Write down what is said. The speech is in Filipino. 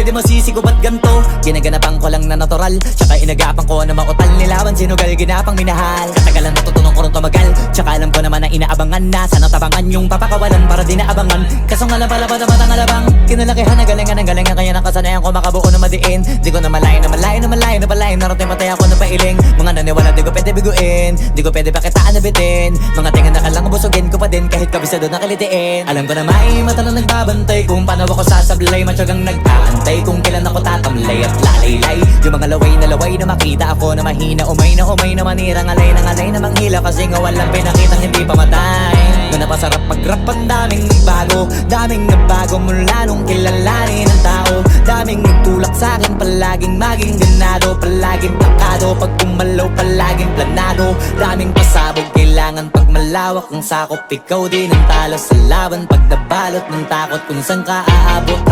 pwede masisi ko ba't ganto? Ginaganapan ko lang na natural, tsaka inagapan ko na mautal. Nilawan sinugal, ginapang minahal. Katagalan natutunan ko rin tumagal, tsaka alam ko naman na inaabangan na. Sana tabangan yung papakawalan para di naabangan. Kaso nga lang pala bata-batang alabang kinalakihan na galingan ng galingan, kaya nakasanayan ko makabuo na madiin. Di ko na malayo na malayo na malayo na palayo. Narating patay ako na pailing. Mga naniwala di ko pwede biguin, di ko pwede pakitaan na bitin. Mga tingan na kalang busugin ko pa din kahit kabisado na kalitiin. Alam ko na may mata na nagbabantay kung paano ako sasablay. Matyagang nag-aantay kung kailan ako tatamlay at lalaylay. Yung mga laway na makita ako na mahina. Umay na manirang alay na manghila. Kasi nga walang pinakitang hindi pamatay. Na napasarap mag-rap, ang daming nagbago mula nung kilalanin ang tao. Daming nagtulak sa'kin, palaging maging ganado, palaging takado. Pag kumalaw, palaging planado. Daming pasabog, kailangan pag malawak ang sakop. Ikaw din ang talo sa laban pag nabalot ng takot kung saan ka aabot.